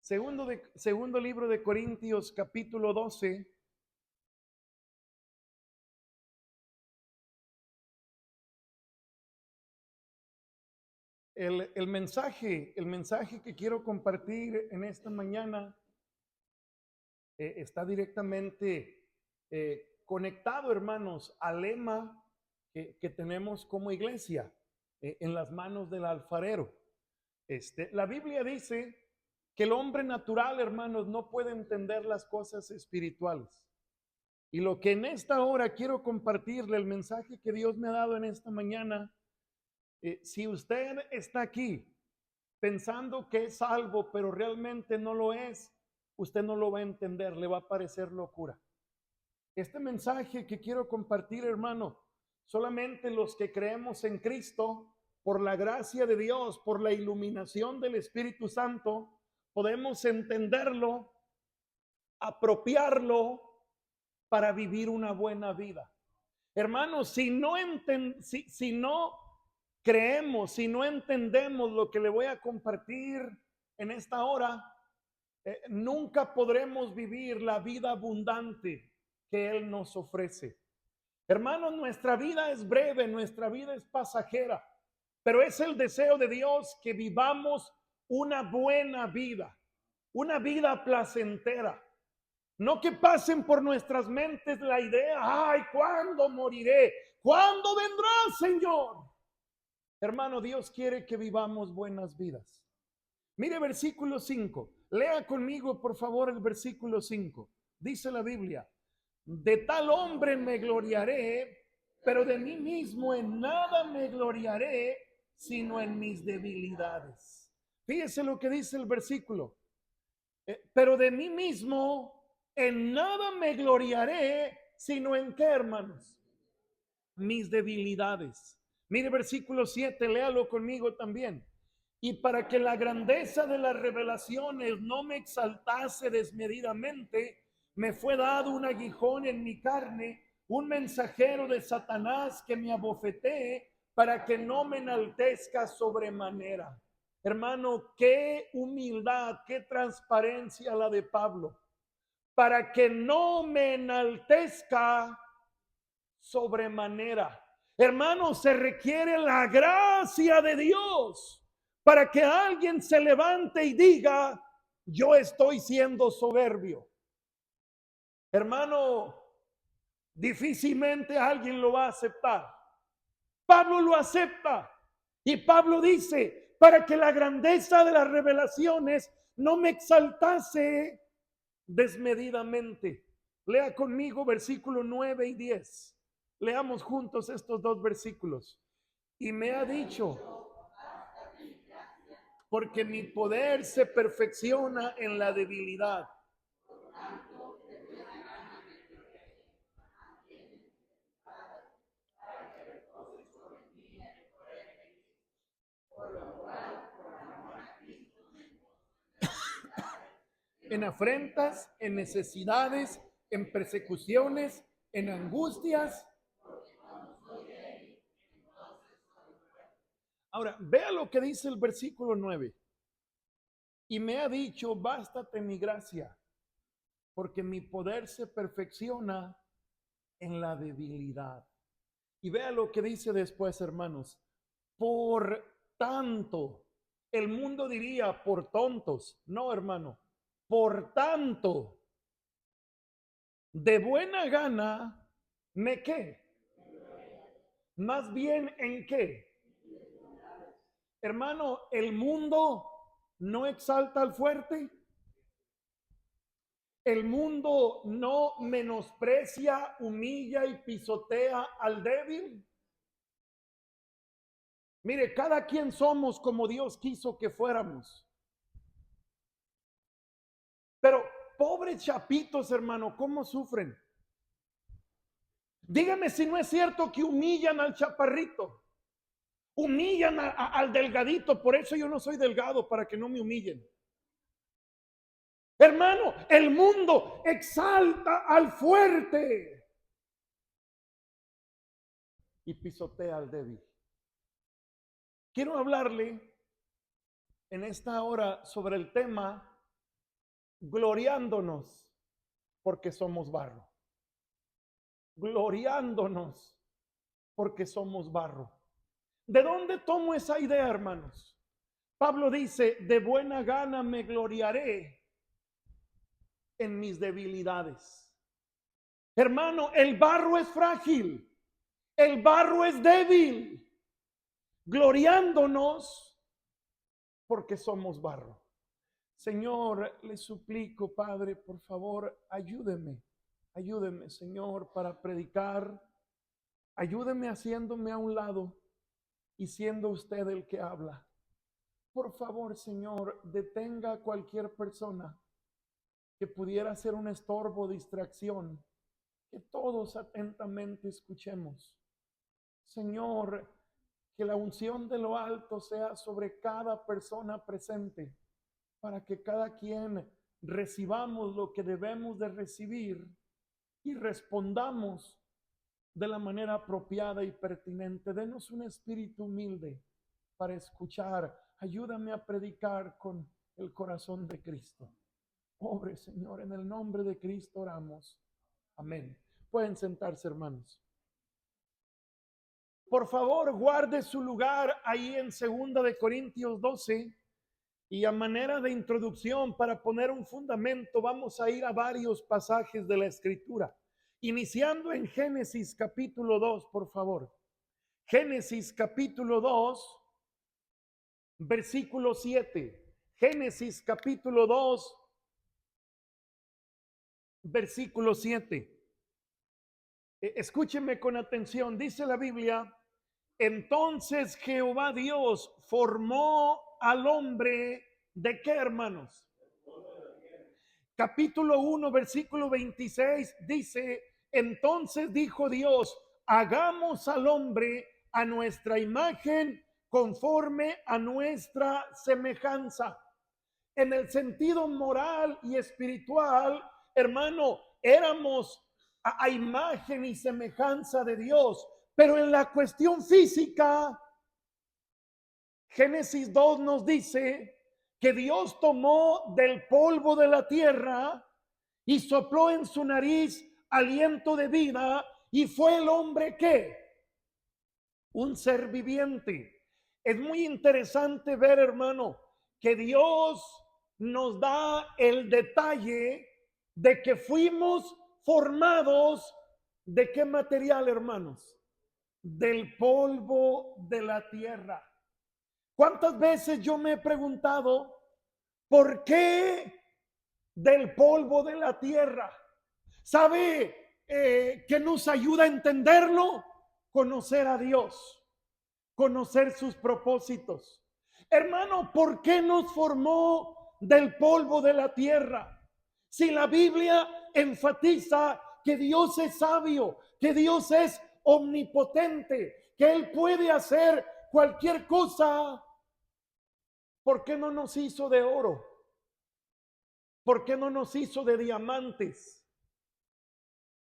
Segundo libro de Corintios, capítulo 12. El mensaje que quiero compartir en esta mañana está directamente conectado, hermanos, al lema que tenemos como iglesia, en las manos del alfarero. La Biblia dice que el hombre natural, hermanos, no puede entender las cosas espirituales. Y lo que en esta hora quiero compartirle, el mensaje que Dios me ha dado en esta mañana, si usted está aquí pensando que es salvo, pero realmente no lo es, usted no lo va a entender, le va a parecer locura. Este mensaje que quiero compartir, hermano, solamente los que creemos en Cristo, por la gracia de Dios, por la iluminación del Espíritu Santo, podemos entenderlo, apropiarlo para vivir una buena vida. Hermanos, si no creemos, si no entendemos lo que le voy a compartir en esta hora, nunca podremos vivir la vida abundante que Él nos ofrece. Hermanos, nuestra vida es breve, nuestra vida es pasajera, pero es el deseo de Dios que vivamos una buena vida, una vida placentera. No que pasen por nuestras mentes la idea, ay, ¿cuándo moriré? ¿Cuándo vendrá, Señor? Hermano, Dios quiere que vivamos buenas vidas. Mire versículo 5. Lea conmigo, por favor, el versículo 5. Dice la Biblia: de tal hombre me gloriaré, pero de mí mismo en nada me gloriaré, sino en mis debilidades. Fíjese lo que dice el versículo. Pero de mí mismo en nada me gloriaré, sino en qué, hermanos, mis debilidades. Mire versículo 7, léalo conmigo también. Y para que la grandeza de las revelaciones no me exaltase desmedidamente, me fue dado un aguijón en mi carne, un mensajero de Satanás que me abofetee para que no me enaltezca sobremanera. Hermano, qué humildad, qué transparencia la de Pablo. Para que no me enaltezca sobremanera. Hermano, se requiere la gracia de Dios para que alguien se levante y diga, yo estoy siendo soberbio. Hermano, difícilmente alguien lo va a aceptar. Pablo lo acepta. Y Pablo dice, para que la grandeza de las revelaciones no me exaltase desmedidamente. Lea conmigo versículo 9 y 10. Leamos juntos estos dos versículos. Y me ha dicho, porque mi poder se perfecciona en la debilidad. En afrentas, en necesidades, en persecuciones, en angustias. Ahora, vea lo que dice el versículo 9. Y me ha dicho, bástate mi gracia, porque mi poder se perfecciona en la debilidad. Y vea lo que dice después, hermanos. Por tanto, el mundo diría por tontos. No, hermano. Por tanto, de buena gana, ¿me qué? Más bien, ¿en qué? Hermano, el mundo no exalta al fuerte. El mundo no menosprecia, humilla y pisotea al débil. Mire, cada quien somos como Dios quiso que fuéramos. Pero pobres chapitos, hermano, ¿cómo sufren? Dígame si no es cierto que humillan al chaparrito, humillan al delgadito. Por eso yo no soy delgado, para que no me humillen. Hermano, el mundo exalta al fuerte y pisotea al débil. Quiero hablarle en esta hora sobre el tema gloriándonos porque somos barro. Gloriándonos porque somos barro. ¿De dónde tomo esa idea, hermanos? Pablo dice, de buena gana me gloriaré en mis debilidades. Hermano, el barro es frágil, el barro es débil, gloriándonos porque somos barro. Señor, le suplico, Padre, por favor, ayúdeme, Señor, para predicar. Ayúdeme haciéndome a un lado y siendo usted el que habla. Por favor, Señor, detenga a cualquier persona que pudiera ser un estorbo, distracción, que todos atentamente escuchemos. Señor, que la unción de lo alto sea sobre cada persona presente, para que cada quien recibamos lo que debemos de recibir y respondamos de la manera apropiada y pertinente. Denos un espíritu humilde para escuchar. Ayúdame a predicar con el corazón de Cristo. Pobre Señor, en el nombre de Cristo oramos. Amén. Pueden sentarse, hermanos. Por favor, guarde su lugar ahí en 2 Corintios 12. Y a manera de introducción, para poner un fundamento, vamos a ir a varios pasajes de la Escritura. Iniciando en Génesis capítulo 2, por favor. Génesis capítulo 2, versículo 7. Génesis capítulo 2, versículo 7. Escúcheme con atención. Dice la Biblia, entonces Jehová Dios formó al hombre ¿de qué, hermanos? Capítulo 1, versículo 26 dice, entonces dijo Dios, hagamos al hombre a nuestra imagen conforme a nuestra semejanza. En el sentido moral y espiritual, hermano, éramos a imagen y semejanza de Dios, pero en la cuestión física, Génesis 2 nos dice que Dios tomó del polvo de la tierra y sopló en su nariz aliento de vida y fue el hombre que un ser viviente. Es muy interesante ver, hermano, que Dios nos da el detalle de que fuimos formados de qué material, hermanos, del polvo de la tierra. ¿Cuántas veces yo me he preguntado por qué del polvo de la tierra? ¿Sabe que nos ayuda a entenderlo? Conocer a Dios, conocer sus propósitos. Hermano, ¿por qué nos formó del polvo de la tierra? Si la Biblia enfatiza que Dios es sabio, que Dios es omnipotente, que Él puede hacer cualquier cosa, ¿por qué no nos hizo de oro? ¿Por qué no nos hizo de diamantes?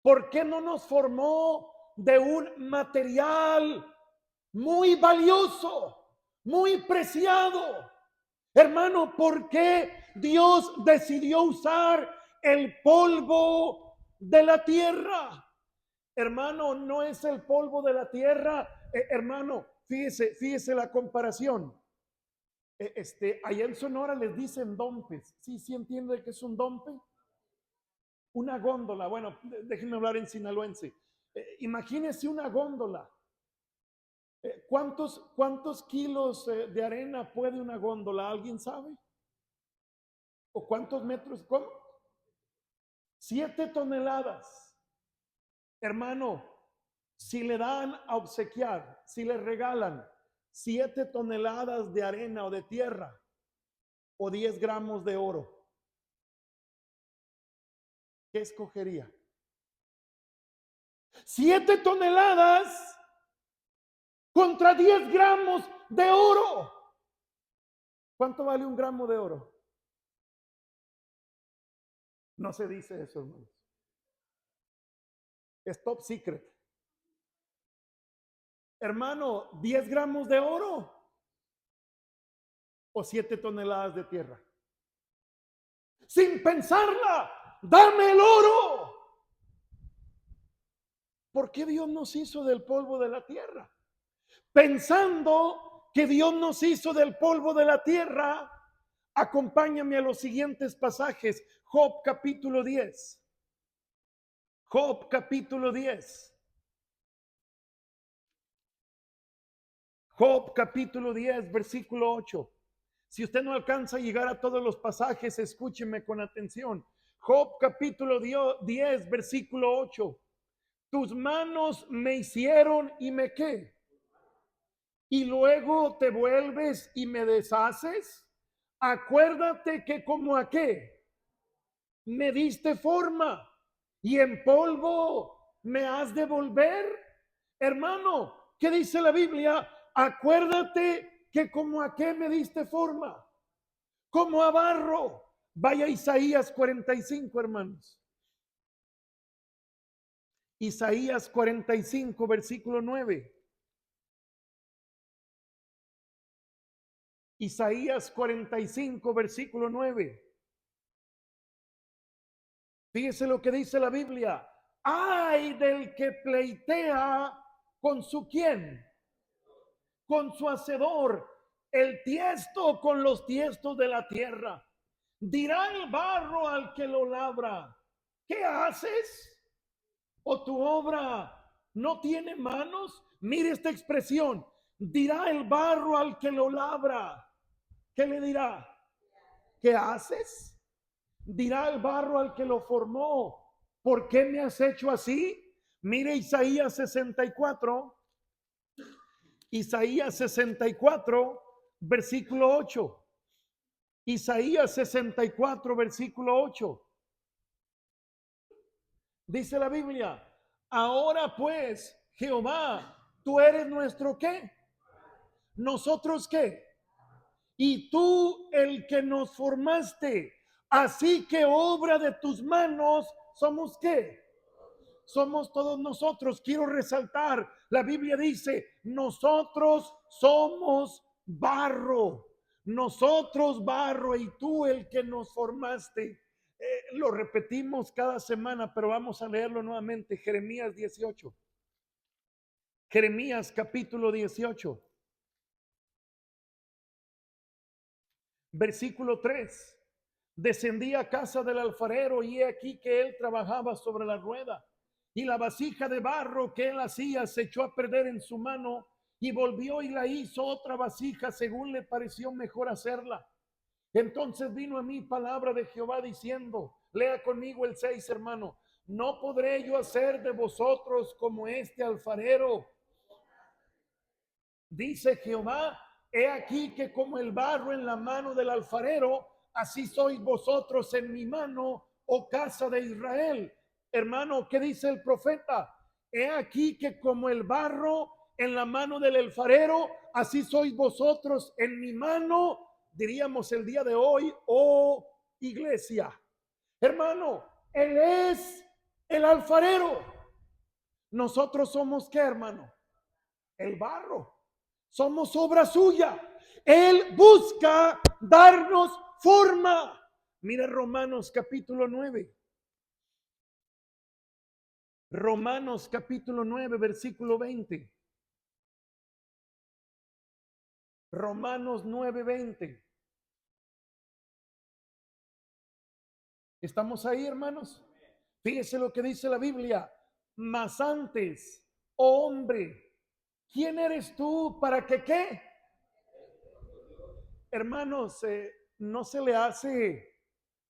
¿Por qué no nos formó de un material muy valioso, muy preciado? Hermano, ¿por qué Dios decidió usar el polvo de la tierra? Hermano, no es el polvo de la tierra. Hermano, fíjese la comparación. Allá en Sonora les dicen dompes. Sí entiende que es un dompe. Una góndola. Bueno, déjenme hablar en sinaloense. Imagínese una góndola. ¿Cuántos kilos de arena puede una góndola? ¿Alguien sabe? ¿O cuántos metros? ¿Cómo? 7 toneladas. Hermano, si le dan a obsequiar, si le regalan 7 toneladas de arena o de tierra o 10 gramos de oro, ¿qué escogería? 7 toneladas contra 10 gramos de oro. ¿Cuánto vale un gramo de oro? No se dice eso, hermanos. Es top secret. Hermano, 10 gramos de oro o 7 toneladas de tierra. sin pensarla, dame el oro. ¿Por qué Dios nos hizo del polvo de la tierra? Pensando que Dios nos hizo del polvo de la tierra, acompáñame a los siguientes pasajes. Job capítulo 10. Job capítulo 10. Job capítulo 10, versículo 8. Si usted no alcanza a llegar a todos los pasajes, escúcheme con atención. Job capítulo 10, versículo 8. Tus manos me hicieron y me qué. Y luego te vuelves y me deshaces. Acuérdate que como a qué me diste forma y en polvo me has de volver. Hermano, ¿qué dice la Biblia? Acuérdate que como a qué me diste forma, como a barro. Vaya Isaías 45, hermanos. Isaías 45, versículo 9. Isaías 45, versículo 9. Fíjese lo que dice la Biblia. Ay del que pleitea con su quién, con su hacedor, el tiesto con los tiestos de la tierra. Dirá el barro al que lo labra, ¿qué haces? ¿O tu obra no tiene manos? Mire esta expresión. Dirá el barro al que lo labra. ¿Qué le dirá? ¿Qué haces? Dirá el barro al que lo formó, ¿por qué me has hecho así? Mire Isaías 64, Isaías 64, versículo 8. Isaías 64, versículo 8. Dice la Biblia, ahora pues, Jehová, tú eres nuestro ¿qué? ¿Nosotros qué? Y tú el que nos formaste. Así que obra de tus manos somos ¿qué? Somos todos nosotros. Quiero resaltar, la Biblia dice, nosotros somos barro. Nosotros barro y tú el que nos formaste. Lo repetimos cada semana, pero vamos a leerlo nuevamente. Jeremías 18. Jeremías capítulo 18. Versículo 3. Descendí a casa del alfarero y he aquí que él trabajaba sobre la rueda. Y la vasija de barro que él hacía se echó a perder en su mano y volvió y la hizo otra vasija según le pareció mejor hacerla. Entonces vino a mí palabra de Jehová diciendo, lea conmigo el 6, hermano, no podré yo hacer de vosotros como este alfarero, dice Jehová, he aquí que como el barro en la mano del alfarero, así sois vosotros en mi mano, oh casa de Israel. Hermano, ¿qué dice el profeta? He aquí que como el barro en la mano del alfarero, así sois vosotros en mi mano, diríamos el día de hoy, oh iglesia. Hermano, Él es el alfarero. Nosotros somos ¿qué, hermano? El barro. Somos obra suya. Él busca darnos forma. Mira Romanos capítulo 9. Romanos capítulo 9, versículo 20. Romanos 9, 20. ¿Estamos ahí, hermanos? Fíjese lo que dice la Biblia. Mas antes, oh hombre, ¿quién eres tú para que qué? Hermanos, ¿no se le hace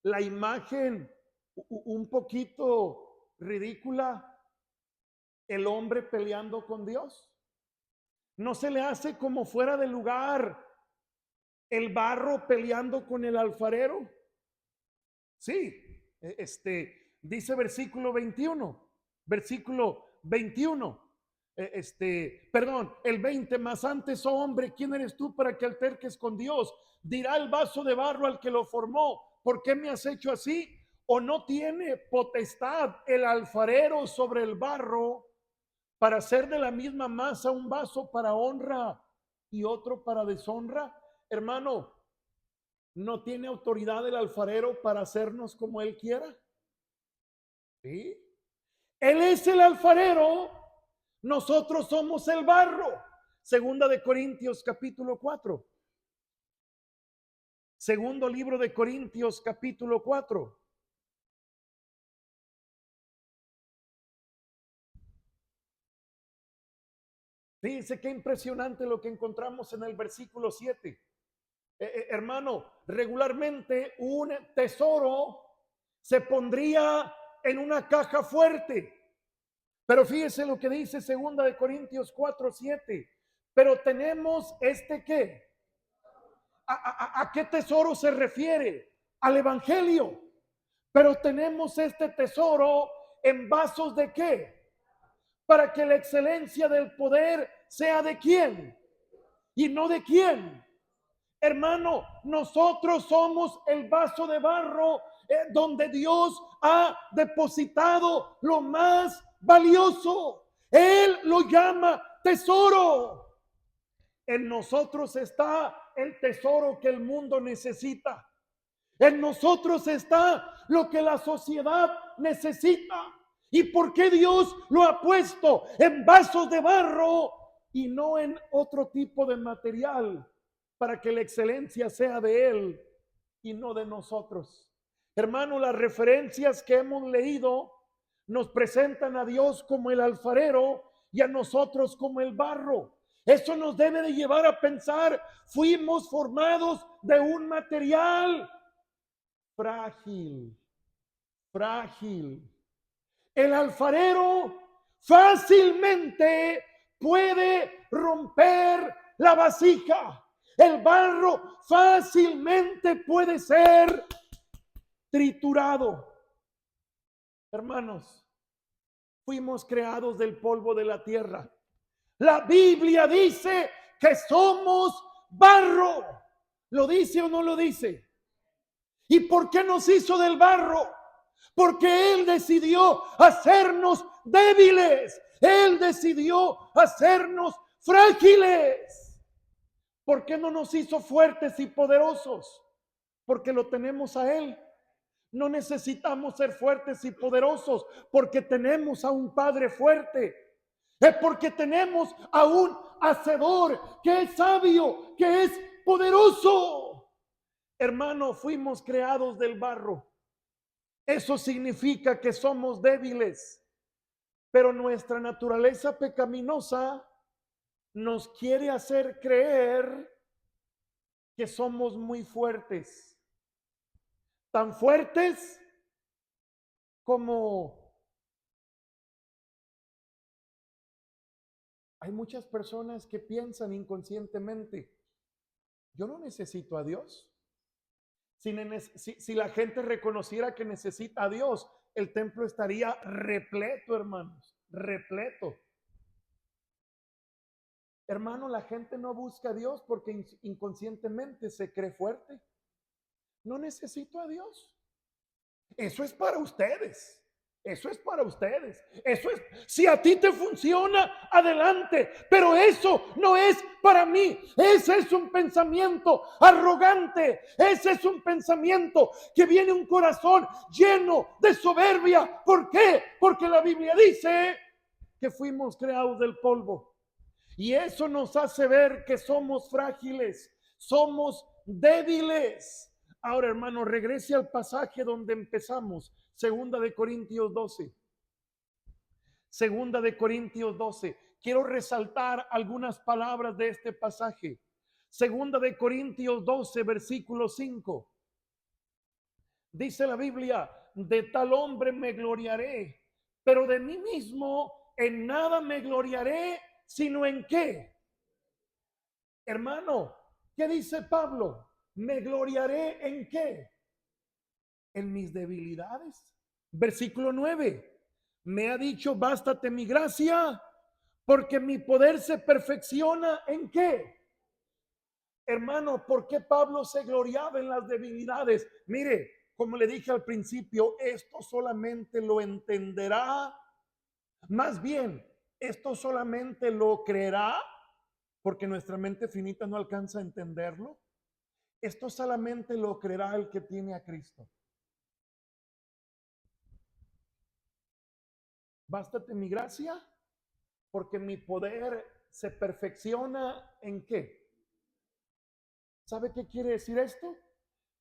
la imagen un poquito ridícula el hombre peleando con Dios? ¿No se le hace como fuera de lugar el barro peleando con el alfarero? Sí, dice versículo 21, versículo 21. Perdón, el 20, más antes, oh hombre, ¿quién eres tú para que alterques con Dios? Dirá el vaso de barro al que lo formó, ¿por qué me has hecho así? ¿O no tiene potestad el alfarero sobre el barro para hacer de la misma masa un vaso para honra y otro para deshonra? Hermano, ¿No tiene autoridad el alfarero para hacernos como él quiera? ¿Sí? Él es el alfarero, nosotros somos el barro. Segunda de Corintios capítulo 4. Segundo libro de Corintios capítulo 4. Fíjense qué impresionante lo que encontramos en el versículo 7. Hermano, regularmente un tesoro se pondría en una caja fuerte. Pero fíjese lo que dice segunda de Corintios 4:7. Pero tenemos ¿qué? ¿A qué tesoro se refiere? Al evangelio. Pero tenemos este tesoro en vasos ¿de qué? Para que la excelencia del poder sea ¿de quién? Y no ¿de quién? Hermano, nosotros somos el vaso de barro donde Dios ha depositado lo más valioso. Él lo llama tesoro. En nosotros está el tesoro que el mundo necesita. En nosotros está lo que la sociedad necesita. ¿Y por qué Dios lo ha puesto en vasos de barro y no en otro tipo de material? Para que la excelencia sea de Él y no de nosotros. Hermano, las referencias que hemos leído nos presentan a Dios como el alfarero y a nosotros como el barro. Eso nos debe de llevar a pensar, fuimos formados de un material frágil, frágil. El alfarero fácilmente puede romper la vasija. El barro fácilmente puede ser triturado. Hermanos, fuimos creados del polvo de la tierra. La Biblia dice que somos barro. ¿Lo dice o no lo dice? ¿Y por qué nos hizo del barro? Porque Él decidió hacernos débiles. Él decidió hacernos frágiles. ¿Por qué no nos hizo fuertes y poderosos? Porque lo tenemos a Él. No necesitamos ser fuertes y poderosos porque tenemos a un Padre fuerte. Es porque tenemos a un Hacedor que es sabio, que es poderoso. Hermano, fuimos creados del barro. Eso significa que somos débiles, pero nuestra naturaleza pecaminosa nos quiere hacer creer que somos muy fuertes, tan fuertes como hay muchas personas que piensan inconscientemente, yo no necesito a Dios. Si la gente reconociera que necesita a Dios, el templo estaría repleto, hermanos, repleto. Hermano, la gente no busca a Dios porque inconscientemente se cree fuerte. No necesito a Dios. Eso es para ustedes. Eso es para ustedes. Eso es, si a ti te funciona, adelante. Pero eso no es para mí. Ese es un pensamiento arrogante. Ese es un pensamiento que viene un corazón lleno de soberbia. ¿Por qué? Porque la Biblia dice que fuimos creados del polvo. Y eso nos hace ver que somos frágiles, somos débiles. Ahora, hermano, regrese al pasaje donde empezamos, Segunda de Corintios 12. Segunda de Corintios 12. Quiero resaltar algunas palabras de este pasaje. Segunda de Corintios 12, versículo 5. Dice la Biblia, de tal hombre me gloriaré, pero de mí mismo en nada me gloriaré, sino en qué. Hermano, ¿qué dice Pablo? ¿Me gloriaré en qué? En mis debilidades. Versículo 9. Me ha dicho, bástate mi gracia, porque mi poder se perfecciona en qué. Hermano, ¿por qué Pablo se gloriaba en las debilidades? Mire, como le dije al principio, esto solamente lo entenderá, más bien, esto solamente lo creerá porque nuestra mente finita no alcanza a entenderlo. Esto solamente lo creerá el que tiene a Cristo. Bástate mi gracia, porque mi poder se perfecciona ¿en qué? ¿Sabe qué quiere decir esto?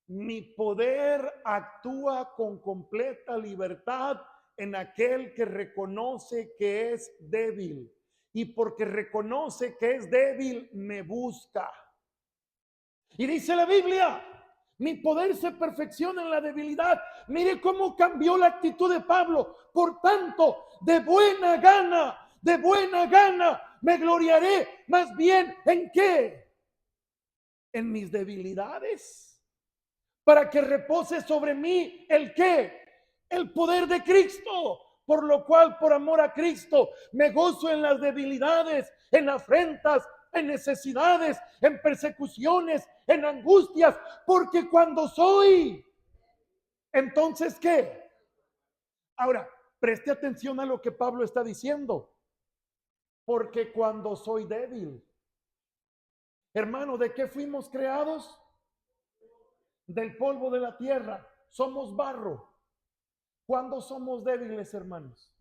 Mi poder actúa con completa libertad en aquel que reconoce que es débil. Y porque reconoce que es débil, me busca. Y dice la Biblia, mi poder se perfecciona en la debilidad. Mire cómo cambió la actitud de Pablo. Por tanto, de buena gana, me gloriaré más bien ¿en qué? En mis debilidades, para que repose sobre mí ¿el qué? El poder de Cristo. Por lo cual, por amor a Cristo, me gozo en las debilidades, en afrentas, en necesidades, en persecuciones, en angustias, porque cuando soy, entonces ¿qué? Ahora, preste atención a lo que Pablo está diciendo, porque cuando soy débil, hermano, ¿de qué fuimos creados? Del polvo de la tierra, somos barro. ¿Cuándo somos débiles, hermanos?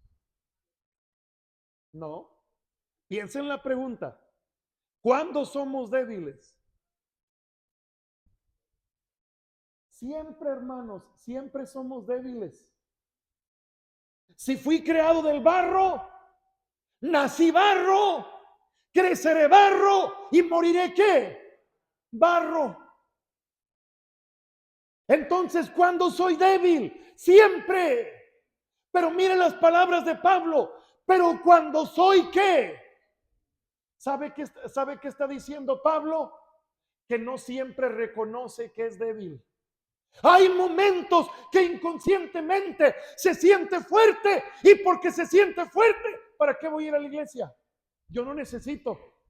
No. Piensen en la pregunta. ¿Cuándo somos débiles? Siempre, hermanos, siempre somos débiles. Si fui creado del barro, nací barro, creceré barro y moriré ¿qué? Barro. Entonces, ¿cuándo soy débil? Siempre. Pero miren las palabras de Pablo. Pero cuando soy ¿qué? ¿Sabe qué está diciendo Pablo? Que no siempre reconoce que es débil. Hay momentos que inconscientemente se siente fuerte, y porque se siente fuerte, ¿para qué voy a ir a la iglesia? Yo no necesito.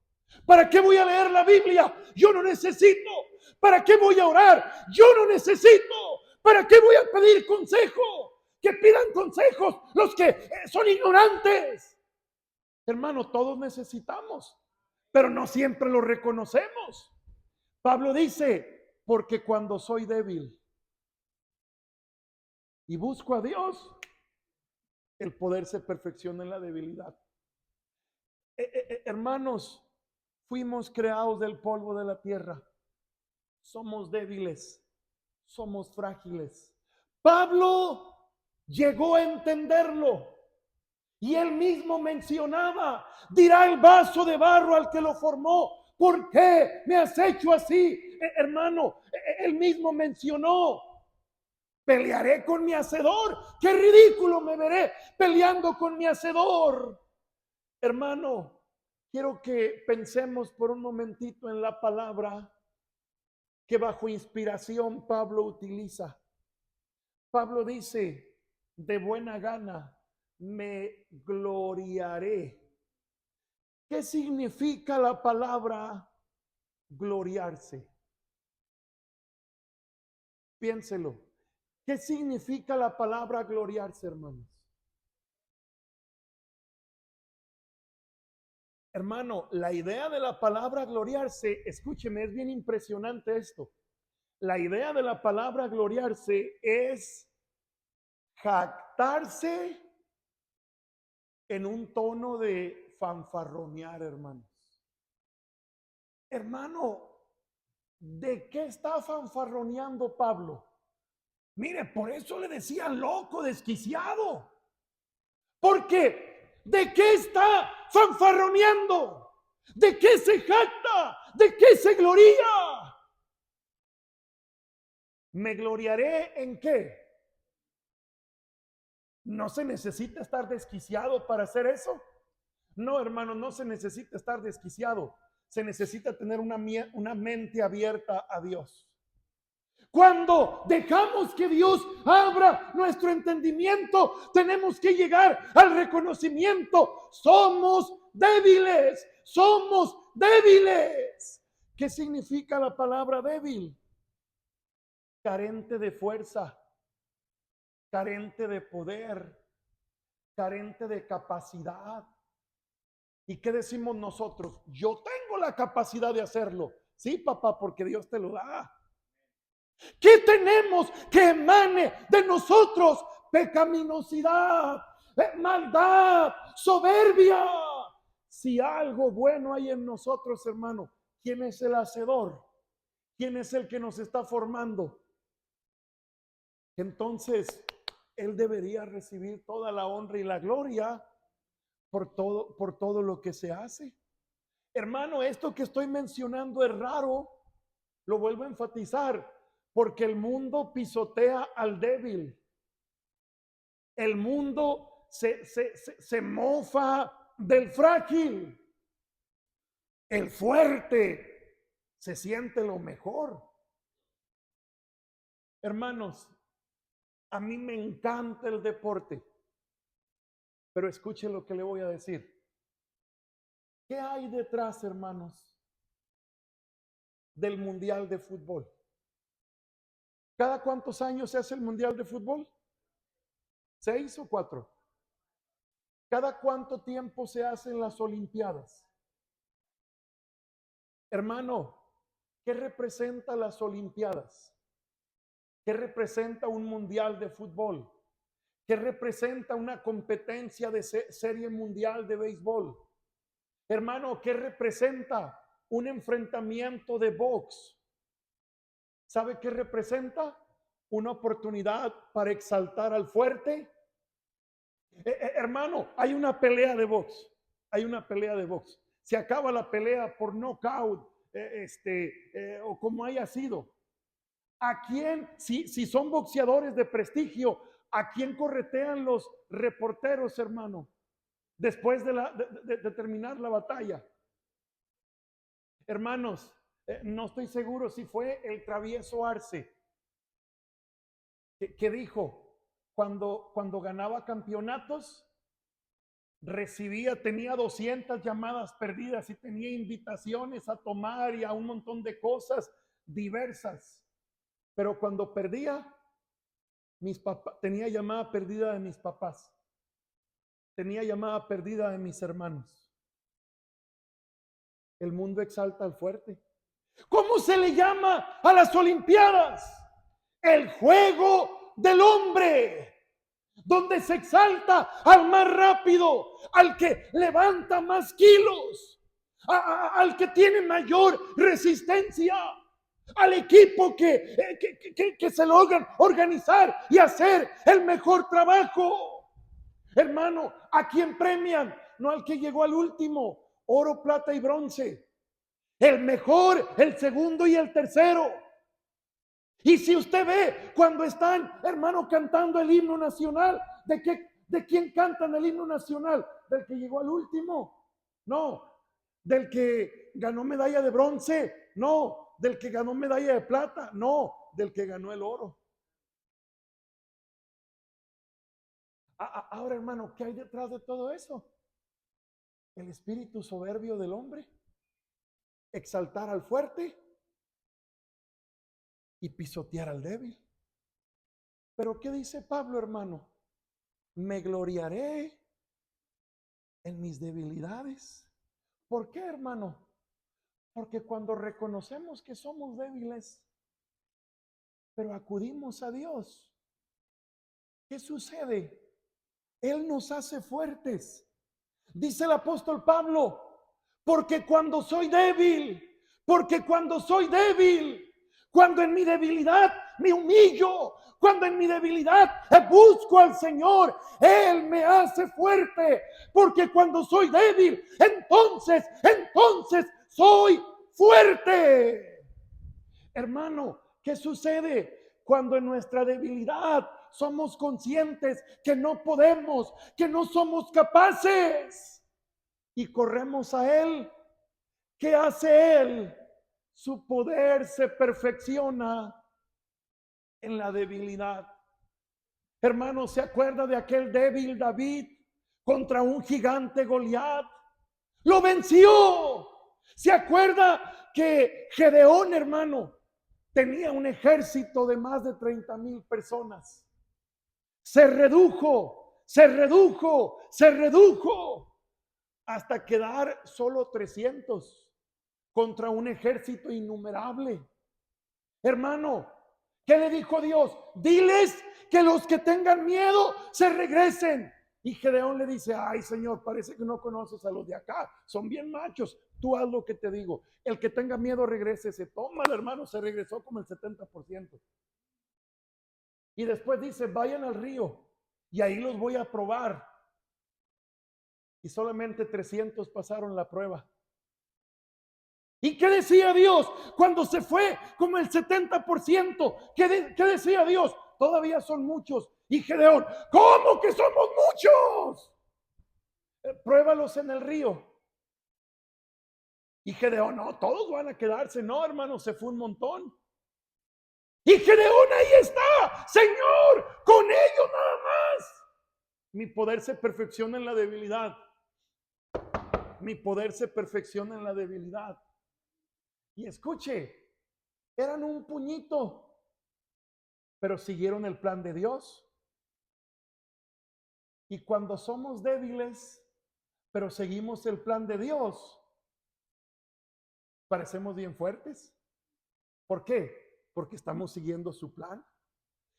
¿Para qué voy a leer la Biblia? Yo no necesito. ¿Para qué voy a orar? Yo no necesito. ¿Para qué voy a pedir consejo? Que pidan consejos los que son ignorantes. Hermano, todos necesitamos, pero no siempre lo reconocemos. Pablo dice, porque cuando soy débil y busco a Dios, el poder se perfecciona en la debilidad. Hermanos, fuimos creados del polvo de la tierra. Somos débiles, somos frágiles. Pablo llegó a entenderlo. Y él mismo mencionaba, dirá el vaso de barro al que lo formó, ¿por qué me has hecho así? Hermano, él mismo mencionó, pelearé con mi hacedor. Qué ridículo me veré peleando con mi hacedor. Hermano, quiero que pensemos por un momentito en la palabra que bajo inspiración Pablo utiliza. Pablo dice, de buena gana me gloriaré. ¿Qué significa la palabra gloriarse? Piénselo. ¿Qué significa la palabra gloriarse, hermanos? Hermano, la idea de la palabra gloriarse, escúcheme, es bien impresionante esto. La idea de la palabra gloriarse es jactarse en un tono de fanfarronear, hermanos. Hermano, ¿de qué está fanfarroneando Pablo? Mire, por eso le decían loco, desquiciado. Porque ¿de qué está fanfarroneando? ¿De qué se jacta? ¿De qué se gloría? ¿Me gloriaré en qué? ¿No se necesita estar desquiciado para hacer eso? No, hermano, no se necesita estar desquiciado. Se necesita tener una mente abierta a Dios. Cuando dejamos que Dios abra nuestro entendimiento, tenemos que llegar al reconocimiento. Somos débiles, somos débiles. ¿Qué significa la palabra débil? Carente de fuerza, carente de poder, carente de capacidad. ¿Y qué decimos nosotros? Yo tengo la capacidad de hacerlo. Sí, papá, porque Dios te lo da. ¿Qué tenemos que emane de nosotros? Pecaminosidad, maldad, soberbia. Si algo bueno hay en nosotros, hermano, ¿quién es el hacedor? ¿Quién es el que nos está formando? Entonces, Él debería recibir toda la honra y la gloria por todo lo que se hace. Hermano, esto que estoy mencionando es raro, lo vuelvo a enfatizar, porque el mundo pisotea al débil. El mundo se mofa del frágil. El fuerte se siente lo mejor. Hermanos, a mí me encanta el deporte, pero escuchen lo que le voy a decir. ¿Qué hay detrás, hermanos, del Mundial de Fútbol? ¿Cada cuántos años se hace el Mundial de Fútbol? ¿6 o 4? ¿Cada cuánto tiempo se hacen las Olimpiadas? Hermano, ¿qué representa las Olimpiadas? ¿Qué representa un Mundial de Fútbol? ¿Qué representa una competencia de serie mundial de béisbol? Hermano, ¿qué representa un enfrentamiento de box? ¿Sabe qué representa? Una oportunidad para exaltar al fuerte. Hermano, hay una pelea de box. Hay una pelea de box. Se acaba la pelea por knockout, o como haya sido. ¿A quién, si son boxeadores de prestigio, a quién corretean los reporteros, hermano? Después de terminar la batalla. Hermanos, no estoy seguro si fue el travieso Arce que dijo, cuando ganaba campeonatos, tenía 200 llamadas perdidas y tenía invitaciones a tomar y a un montón de cosas diversas. Pero cuando perdía, tenía llamada perdida de mis papás, tenía llamada perdida de mis hermanos. El mundo exalta al fuerte. ¿Cómo se le llama a las Olimpiadas? El juego del hombre, donde se exalta al más rápido, al que levanta más kilos, al que tiene mayor resistencia, al equipo que se logran organizar y hacer el mejor trabajo. Hermano, ¿a quién premian? No al que llegó al último, oro, plata y bronce. El mejor, el segundo y el tercero. Y si usted ve cuando están, hermano, cantando el himno nacional, ¿de quién cantan el himno nacional? ¿Del que llegó al último? No. ¿Del que ganó medalla de bronce? No. ¿Del que ganó medalla de plata? No. Del que ganó el oro. Ahora, hermano, ¿qué hay detrás de todo eso? El espíritu soberbio del hombre. Exaltar al fuerte y pisotear al débil. Pero ¿qué dice Pablo, hermano? Me gloriaré en mis debilidades. ¿Por qué, hermano? Porque cuando reconocemos que somos débiles, pero acudimos a Dios, ¿qué sucede? Él nos hace fuertes. Dice el apóstol Pablo, porque cuando soy débil, cuando en mi debilidad me humillo, cuando en mi debilidad busco al Señor, Él me hace fuerte, porque cuando soy débil, entonces soy fuerte. Hermano, ¿qué sucede cuando en nuestra debilidad somos conscientes que no podemos, que no somos capaces y corremos a Él? ¿Qué hace Él? Su poder se perfecciona en la debilidad. Hermano, ¿se acuerda de aquel débil David contra un gigante Goliat? Lo venció. ¿Se acuerda que Gedeón, hermano, tenía un ejército de más de 30,000 personas? Se redujo hasta quedar solo 300 contra un ejército innumerable. Hermano, ¿Qué le dijo Dios? Diles que los que tengan miedo se regresen. Y Gedeón le dice, ay Señor, parece que no conoces a los de acá, son bien machos, tú haz lo que te digo. El que tenga miedo regrese, se toma el hermano, se regresó como el 70%. Y después dice, vayan al río y ahí los voy a probar. Y solamente 300 pasaron la prueba. ¿Y qué decía Dios cuando se fue como el 70%? ¿Qué decía Dios? Todavía son muchos. Y Gedeón, ¿cómo que somos muchos? Pruébalos en el río. Y Gedeón, no, todos van a quedarse. No, hermano, se fue un montón. Y Gedeón ahí está, Señor, con ellos nada más. Mi poder se perfecciona en la debilidad. Mi poder se perfecciona en la debilidad. Y escuche, eran un puñito, pero siguieron el plan de Dios. Y cuando somos débiles, pero seguimos el plan de Dios, parecemos bien fuertes. ¿Por qué? Porque estamos siguiendo su plan.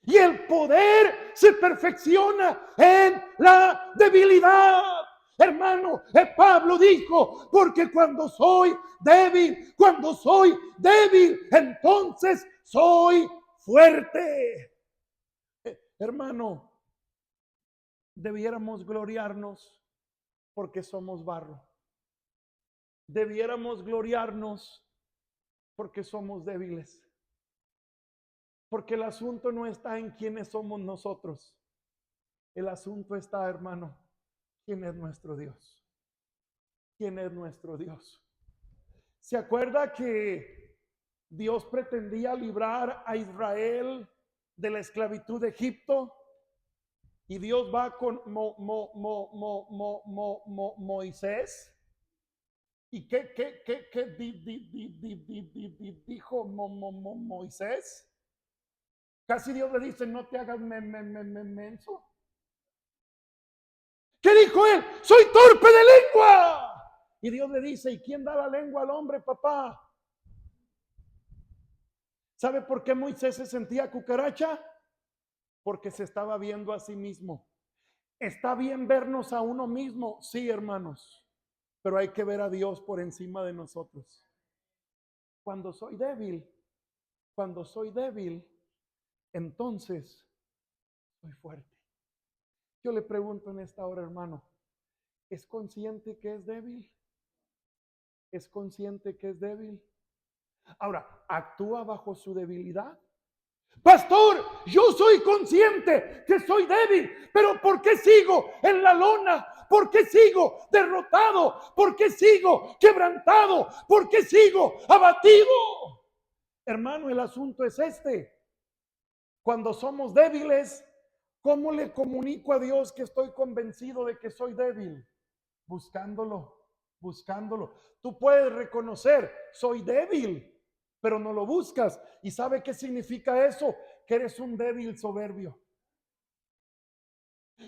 Y el poder se perfecciona en la debilidad. Hermano, Pablo dijo, porque cuando soy débil, entonces soy fuerte. Hermano, debiéramos gloriarnos porque somos barro. Debiéramos gloriarnos porque somos débiles. Porque el asunto no está en quiénes somos nosotros. El asunto está, hermano, ¿quién es nuestro Dios? ¿Quién es nuestro Dios? ¿Se acuerda que Dios pretendía librar a Israel de la esclavitud de Egipto? Y Dios va con Moisés. ¿Y qué dijo Moisés? Casi Dios le dice, no te hagas menso. ¿Qué dijo él? Soy torpe de lengua. Y Dios le dice, ¿y quién da la lengua al hombre, papá? ¿Sabe por qué Moisés se sentía cucaracha? Porque se estaba viendo a sí mismo. Está bien vernos a uno mismo, sí, hermanos, pero hay que ver a Dios por encima de nosotros. Cuando soy débil, entonces soy fuerte. Yo le pregunto en esta hora, hermano, ¿es consciente que es débil? ¿Es consciente que es débil? Ahora, ¿actúa bajo su debilidad? Pastor, yo soy consciente que soy débil, pero ¿por qué sigo en la lona? ¿Por qué sigo derrotado? ¿Por qué sigo quebrantado? ¿Por qué sigo abatido? Hermano, el asunto es este. Cuando somos débiles, ¿cómo le comunico a Dios que estoy convencido de que soy débil? Buscándolo, buscándolo. Tú puedes reconocer, soy débil, pero no lo buscas. ¿Y sabe qué significa eso? Que eres un débil soberbio.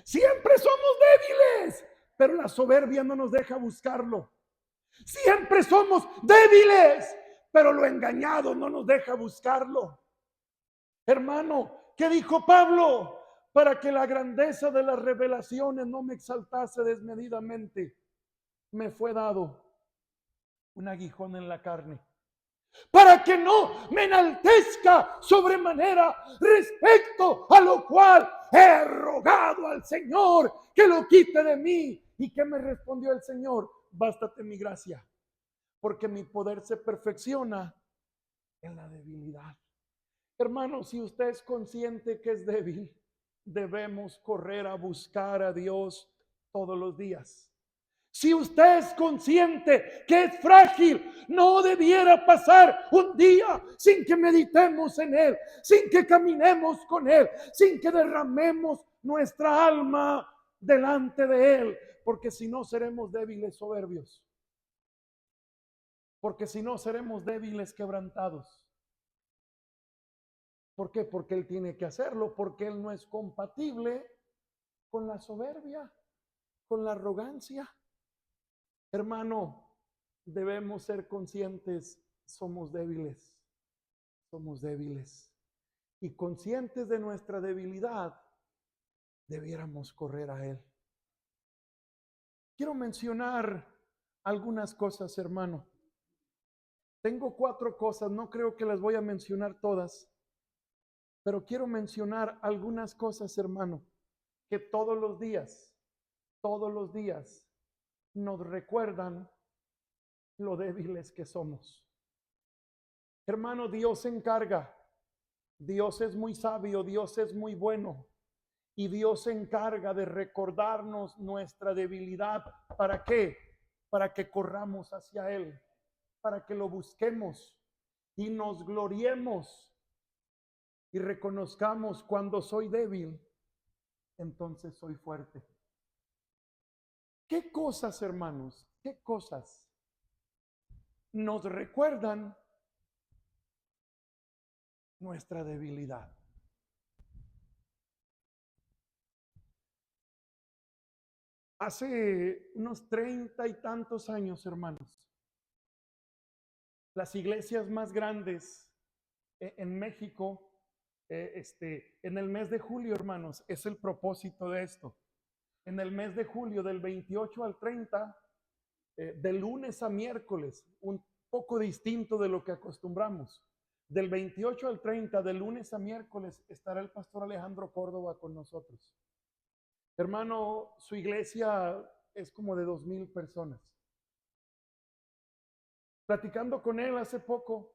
Siempre somos débiles, pero la soberbia no nos deja buscarlo. Siempre somos débiles, pero lo engañado no nos deja buscarlo. Hermano, ¿qué dijo Pablo? Para que la grandeza de las revelaciones no me exaltase desmedidamente, me fue dado un aguijón en la carne, para que no me enaltezca sobremanera, respecto a lo cual he rogado al Señor que lo quite de mí. ¿Y qué me respondió el Señor? Bástate mi gracia, porque mi poder se perfecciona en la debilidad. Hermano, si usted es consciente que es débil, debemos correr a buscar a Dios todos los días. Si usted es consciente que es frágil, no debiera pasar un día sin que meditemos en Él, sin que caminemos con Él, sin que derramemos nuestra alma delante de Él, porque si no seremos débiles soberbios, porque si no seremos débiles quebrantados. ¿Por qué? Porque Él tiene que hacerlo, porque Él no es compatible con la soberbia, con la arrogancia. Hermano, debemos ser conscientes, somos débiles, somos débiles. y conscientes de nuestra debilidad, debiéramos correr a Él. Quiero mencionar algunas cosas, hermano. Tengo 4 cosas, no creo que las voy a mencionar todas, pero quiero mencionar algunas cosas, hermano, que todos los días nos recuerdan lo débiles que somos. Hermano, Dios se encarga, Dios es muy sabio, Dios es muy bueno y Dios se encarga de recordarnos nuestra debilidad. ¿Para qué? Para que corramos hacia Él, para que lo busquemos y nos gloriemos y reconozcamos: cuando soy débil, entonces soy fuerte. ¿Qué cosas, hermanos? ¿Qué cosas nos recuerdan nuestra debilidad? Hace unos 30 y tantos años, hermanos, las iglesias más grandes en México, en el mes de julio, hermanos, es el propósito de esto. En el mes de julio, del 28 al 30, de lunes a miércoles, un poco distinto de lo que acostumbramos. Del 28 al 30, de lunes a miércoles, estará el pastor Alejandro Córdoba con nosotros. Hermano, su iglesia es como de 2,000 personas. Platicando con él hace poco,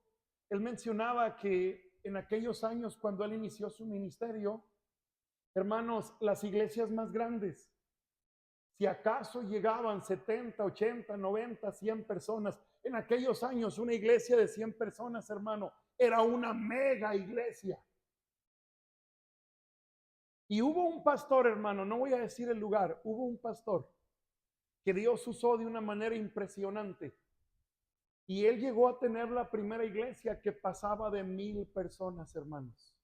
él mencionaba que en aquellos años, cuando él inició su ministerio, hermanos, las iglesias más grandes, si acaso llegaban 70, 80, 90, 100 personas. En aquellos años, una iglesia de 100 personas, hermano, era una mega iglesia. Y hubo un pastor, hermano, no voy a decir el lugar, hubo un pastor que Dios usó de una manera impresionante. Y él llegó a tener la primera iglesia que pasaba de 1,000 personas, hermanos.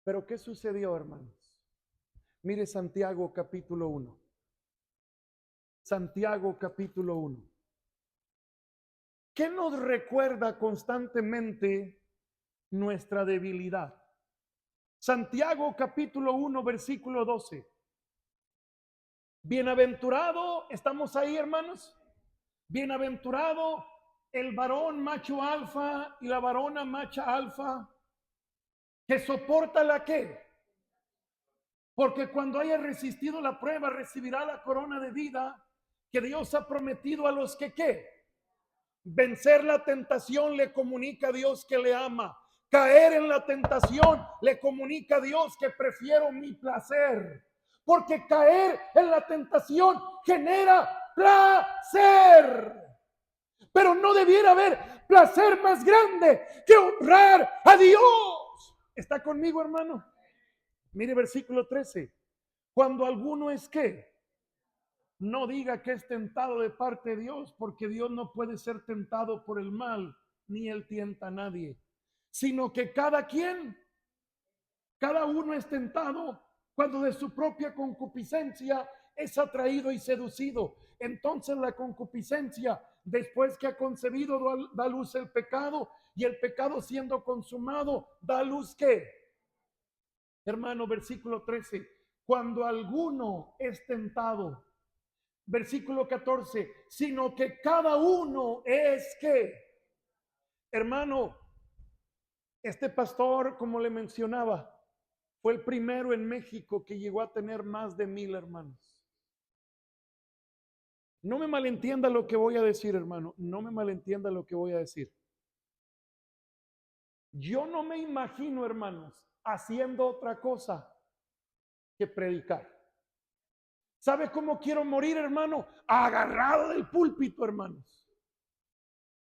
Pero ¿qué sucedió, hermanos? Mire Santiago capítulo 1. Santiago capítulo 1. ¿Qué nos recuerda constantemente nuestra debilidad? Santiago capítulo 1, versículo 12. Bienaventurado, ¿estamos ahí, hermanos? Bienaventurado el varón macho alfa y la varona macha alfa, que soporta la ¿qué? Porque cuando haya resistido la prueba, recibirá la corona de vida que Dios ha prometido a los que ¿qué? Vencer la tentación le comunica a Dios que le ama. Caer en la tentación le comunica a Dios que prefiero mi placer. Porque caer en la tentación genera placer. Pero no debiera haber placer más grande que honrar a Dios. ¿Está conmigo, hermano? Mire versículo 13. Cuando alguno es ¿qué? No diga que es tentado de parte de Dios, porque Dios no puede ser tentado por el mal, ni él tienta a nadie, sino que cada uno es tentado cuando de su propia concupiscencia es atraído y seducido. Entonces la concupiscencia, después que ha concebido, da luz el pecado, y el pecado, siendo consumado, da luz ¿qué? Hermano, versículo 13. Cuando alguno es tentado, versículo 14, sino que cada uno es que, hermano, este pastor, como le mencionaba, fue el primero en México que llegó a tener más de 1,000 hermanos. No me malentienda lo que voy a decir, hermano, no me malentienda lo que voy a decir. Yo no me imagino, hermanos, haciendo otra cosa que predicar. ¿Sabe cómo quiero morir, hermano? Agarrado del púlpito, hermanos,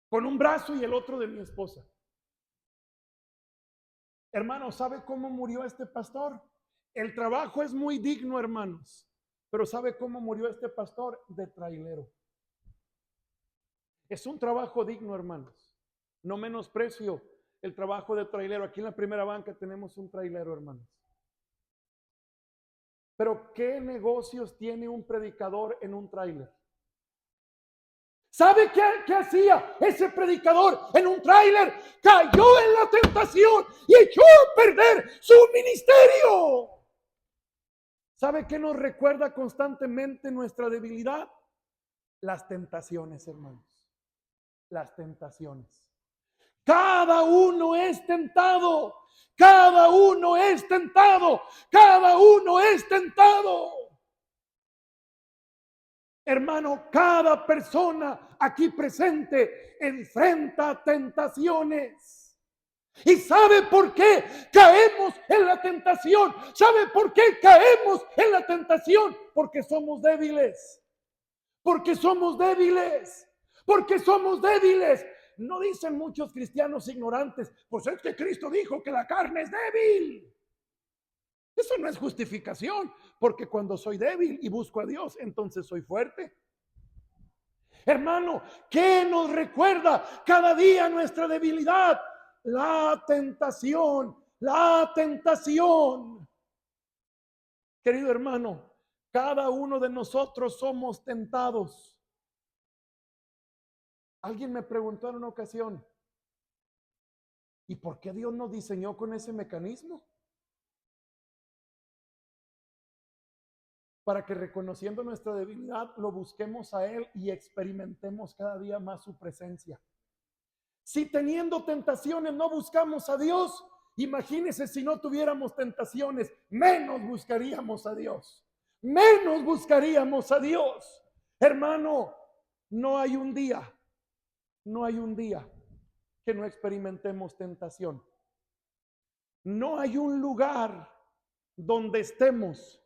con un brazo y el otro de mi esposa. Hermano, ¿sabe cómo murió este pastor? El trabajo es muy digno, hermanos, pero ¿sabe cómo murió este pastor? De trailero. Es un trabajo digno, hermanos. No menosprecio el trabajo de trailero. Aquí en la primera banca tenemos un trailero, hermanos. Pero ¿qué negocios tiene un predicador en un trailer? ¿Sabe qué hacía ese predicador en un tráiler? Cayó en la tentación y echó a perder su ministerio. ¿Sabe qué nos recuerda constantemente nuestra debilidad? Las tentaciones, hermanos. Las tentaciones. Cada uno es tentado. Cada uno es tentado. Cada uno es tentado. Hermano, cada persona aquí presente enfrenta tentaciones. ¿Y sabe por qué caemos en la tentación? ¿Sabe por qué caemos en la tentación? Porque somos débiles. Porque somos débiles. Porque somos débiles. No dicen muchos cristianos ignorantes, pues es que Cristo dijo que la carne es débil. Eso no es justificación, porque cuando soy débil y busco a Dios, entonces soy fuerte. Hermano, ¿qué nos recuerda cada día nuestra debilidad? La tentación, la tentación. Querido hermano, cada uno de nosotros somos tentados. Alguien me preguntó en una ocasión, ¿y por qué Dios nos diseñó con ese mecanismo? Para que reconociendo nuestra debilidad lo busquemos a Él y experimentemos cada día más su presencia. Si teniendo tentaciones no buscamos a Dios, imagínese si no tuviéramos tentaciones, menos buscaríamos a Dios. Menos buscaríamos a Dios. Hermano, no hay un día que no experimentemos tentación. No hay un lugar donde estemos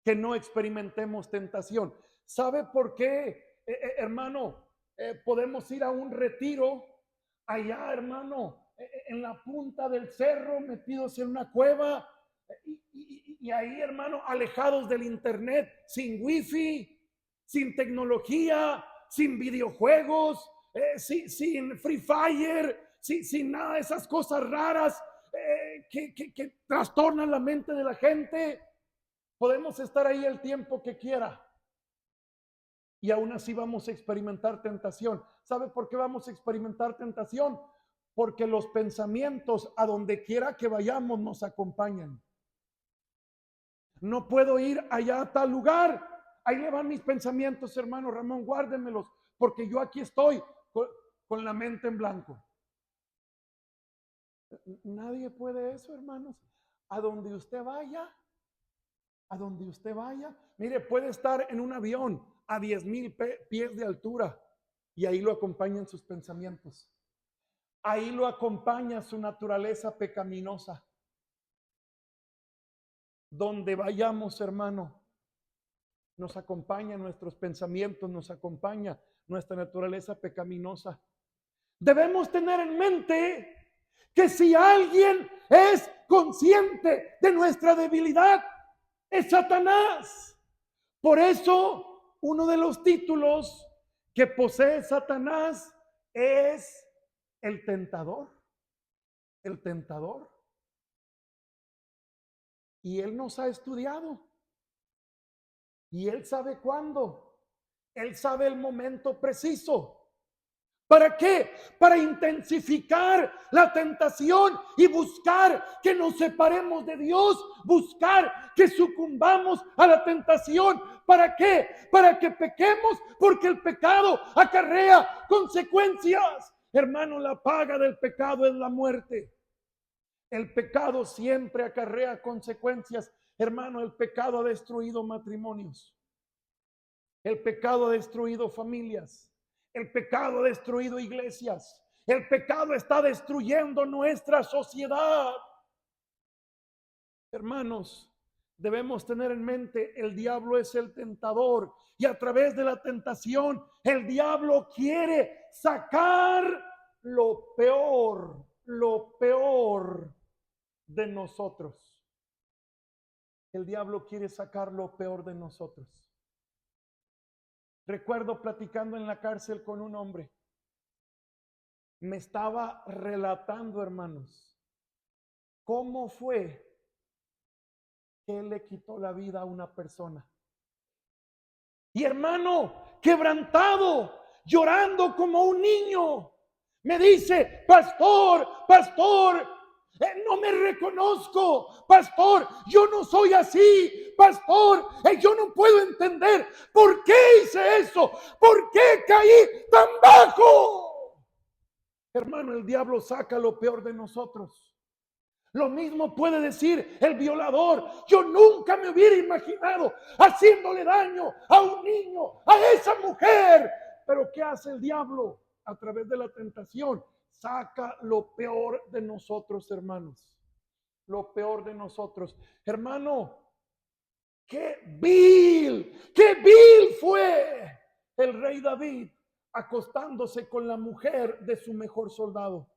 que no experimentemos tentación. ¿Sabe por qué, hermano? Podemos ir a un retiro allá, hermano, en la punta del cerro, metidos en una cueva, y ahí, hermano, alejados del internet, sin wifi, sin tecnología, sin videojuegos, sin Free Fire, sin nada de esas cosas raras que trastornan la mente de la gente. Podemos estar ahí el tiempo que quiera y aún así vamos a experimentar tentación. ¿Sabe por qué vamos a experimentar tentación? Porque los pensamientos a donde quiera que vayamos nos acompañan. No puedo ir allá a tal lugar. Ahí le van mis pensamientos, hermano Ramón, guárdenmelos, porque yo aquí estoy con la mente en blanco. Nadie puede eso, hermanos. A donde usted vaya, mire, puede estar en un avión a 10,000 pies de altura y ahí lo acompañan sus pensamientos. Ahí lo acompaña su naturaleza pecaminosa. Donde vayamos, hermano, nos acompañan nuestros pensamientos, nos acompaña nuestra naturaleza pecaminosa. Debemos tener en mente que si alguien es consciente de nuestra debilidad, es Satanás. Por eso, uno de los títulos que posee Satanás es el tentador. El tentador. Y él nos ha estudiado. Y él sabe cuándo. Él sabe el momento preciso. ¿Para qué? Para intensificar la tentación y buscar que nos separemos de Dios, buscar que sucumbamos a la tentación. ¿Para qué? Para que pequemos, porque el pecado acarrea consecuencias. Hermano, la paga del pecado es la muerte. El pecado siempre acarrea consecuencias. Hermano, el pecado ha destruido matrimonios. El pecado ha destruido familias. El pecado ha destruido iglesias. El pecado está destruyendo nuestra sociedad. Hermanos, debemos tener en mente, el diablo es el tentador y a través de la tentación, el diablo quiere sacar lo peor de nosotros. El diablo quiere sacar lo peor de nosotros. Recuerdo platicando en la cárcel con un hombre. Me estaba relatando, hermanos, cómo fue que él le quitó la vida a una persona. Y hermano, quebrantado, llorando como un niño. Me dice, pastor, no me reconozco, pastor, yo no soy así, pastor, yo no puedo entender por qué hice eso, por qué caí tan bajo. Hermano, el diablo saca lo peor de nosotros. Lo mismo puede decir el violador. Yo nunca me hubiera imaginado haciéndole daño a un niño, a esa mujer. Pero ¿qué hace el diablo? A través de la tentación, saca lo peor de nosotros, hermanos. Lo peor de nosotros. Hermano, qué vil fue el rey David acostándose con la mujer de su mejor soldado.